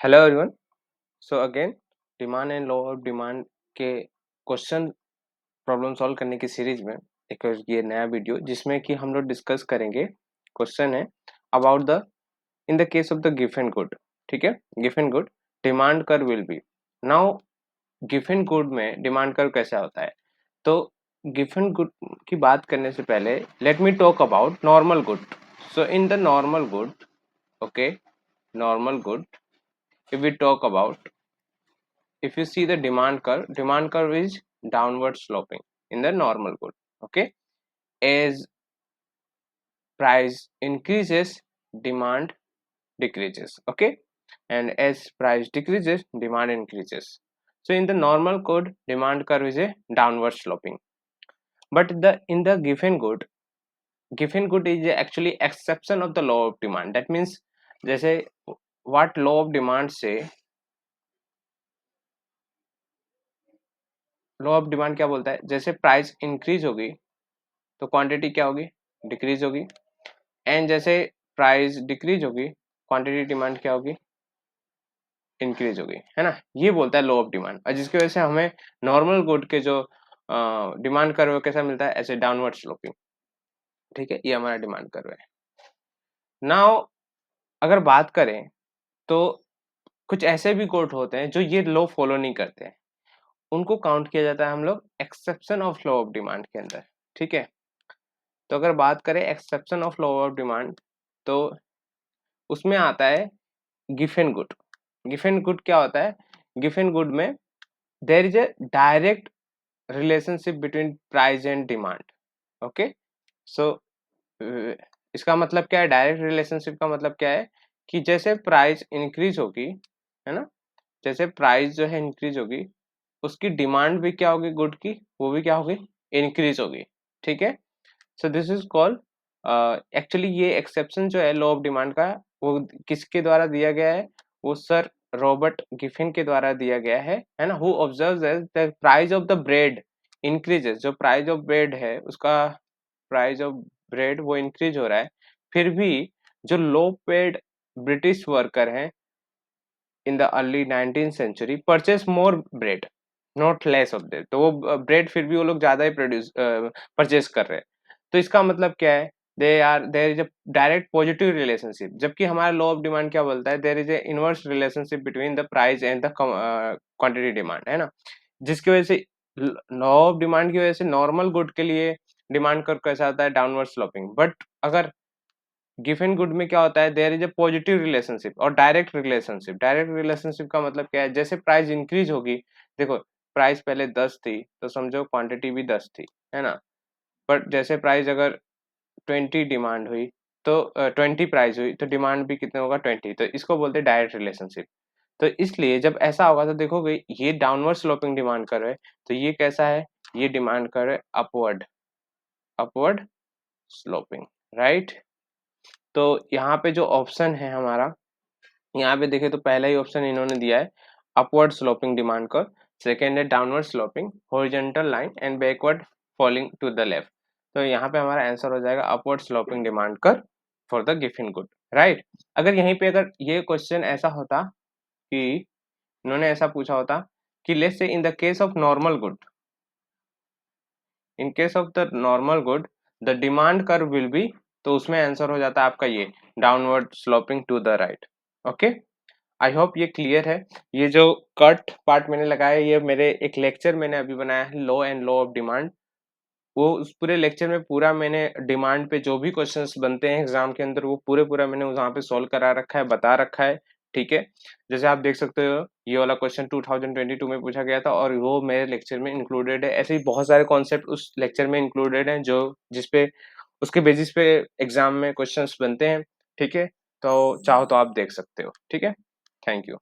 Hello everyone. So again demand and law of demand के question problem solve करने की series में एक ये नया वीडियो जिसमें कि हम लोग डिस्कस करेंगे। क्वेश्चन है about the in the case of the given good. ठीक है, given good demand curve will B. Now given good में डिमांड कर्व कैसा होता है, तो गिवन गुड की बात करने से पहले let me talk about normal good. So in the normal good, okay, normal good, if we talk about, if you see the demand curve is downward sloping in the normal good. Okay, as price increases, demand decreases. Okay, and as price decreases, demand increases. So in the normal good, demand curve is a downward sloping. But the in the given good is actually exception of the law of demand. That means जैसे what law of demand say, law of demand क्या बोलता है, जैसे price increase होगी तो quantity क्या होगी, decrease होगी। एंड जैसे प्राइस डिक्रीज होगी, क्वांटिटी डिमांड क्या होगी, इंक्रीज होगी, है ना। ये बोलता है लॉ ऑफ डिमांड, और जिसकी वजह से हमें नॉर्मल गुड के जो डिमांड कर्व कैसा मिलता है, ऐसे डाउनवर्ड स्लोपिंग। ठीक है, ये हमारा डिमांड कर्व है। नाउ अगर बात करें तो कुछ ऐसे भी कोड होते हैं जो ये लॉ फॉलो नहीं करते हैं, उनको काउंट किया जाता है हम लोग exception of law of demand के अंदर। ठीक है, तो अगर बात करें exception of law of demand, तो उसमें आता है गिवन गुड। गिवन गुड क्या होता है, गिवन गुड में there is a direct relationship between price and demand. Okay, so इसका मतलब क्या है, डायरेक्ट रिलेशनशिप का मतलब क्या है कि जैसे प्राइस इंक्रीज होगी, है ना, जैसे प्राइस जो है इंक्रीज होगी, उसकी डिमांड भी क्या होगी गुड की, वो भी क्या होगी, इंक्रीज होगी। ठीक है, so this is called actually ये एक्सेप्शन जो है लॉ ऑफ डिमांड का, वो किसके द्वारा दिया गया है, वो सर रॉबर्ट गिफिन के द्वारा दिया गया है ना। Who observes the price of the bread increases, जो प्राइस ऑफ ब्रेड है उसका प्राइस ऑफ ब्रेड वो इंक्रीज हो रहा है, फिर भी जो लो पेड ब्रिटिश वर्कर हैं in the early 19th century purchase more bread not less of that, तो वो ब्रेड फिर भी वो लोग ज्यादा ही प्रोड्यूस परचेस कर रहे हैं। तो इसका मतलब क्या है, there is a direct positive relationship, जबकि हमारा लॉ ऑफ डिमांड क्या बोलता है, there is a inverse relationship between the price and the quantity demand, है ना। जिसकी वजह से लॉ ऑफ डिमांड की वजह से नॉर्मल गुड के लिए डिमांड कर्व कैसा आता है, डाउनवर्ड स्लोपिंग। बट अगर गिवन गुड में क्या होता है, there is a positive relationship और डायरेक्ट रिलेशनशिप। डायरेक्ट रिलेशनशिप का मतलब क्या है, जैसे प्राइस इंक्रीज होगी, देखो प्राइस पहले 10 थी तो समझो क्वांटिटी भी 10 थी, है ना। बट जैसे प्राइस अगर 20 डिमांड हुई तो 20 प्राइस हुई तो डिमांड भी कितने होगा, 20। तो इसको बोलते हैं डायरेक्ट रिलेशनशिप। तो इसलिए जब ऐसा होगा तो देखोगे ये डाउनवर्ड स्लोपिंग डिमांड कर रहे हैं, तो ये कैसा है, ये डिमांड कर रहे अपवर्ड, अपवर्ड स्लोपिंग, राइट। तो यहाँ पे जो ऑप्शन है हमारा, यहाँ पे देखे तो पहला ही ऑप्शन इन्होंने दिया है upward sloping demand curve, second है downward sloping horizontal line and backward falling to the left. तो यहाँ पे हमारा आंसर हो जाएगा upward sloping demand curve for the given good, right. अगर यहीं पे अगर ये क्वेश्चन ऐसा होता कि इन्होंने ऐसा पूछा होता कि let's say in the case of normal good, in case of the normal good the demand curve will be, तो उसमें आंसर हो जाता है आपका ये downward sloping to the right. Okay, I hope ये क्लियर है। ये जो कट पार्ट मैंने लगाया है, ये मेरे एक लेक्चर मैंने अभी बनाया है law and law of demand, वो उस पूरे लेक्चर में पूरा मैंने डिमांड पे जो भी क्वेश्चंस बनते हैं एग्जाम के अंदर वो पूरे मैंने वहाँ पे सॉल्व करा रखा है, बता रखा है। ठीक है, जैसे आप देख सकते हो ये वाला क्वेश्चन 2022 में पूछा गया था और वो मेरे लेक्चर में इंक्लूडेड है। ऐसे ही बहुत सारे कॉन्सेप्ट उस लेक्चर में इंक्लूडेड हैं जो जिसपे उसके बेसिस पे एग्जाम में क्वेश्चंस बनते हैं। ठीक है, तो चाहो तो आप देख सकते हो। ठीक है, थैंक यू।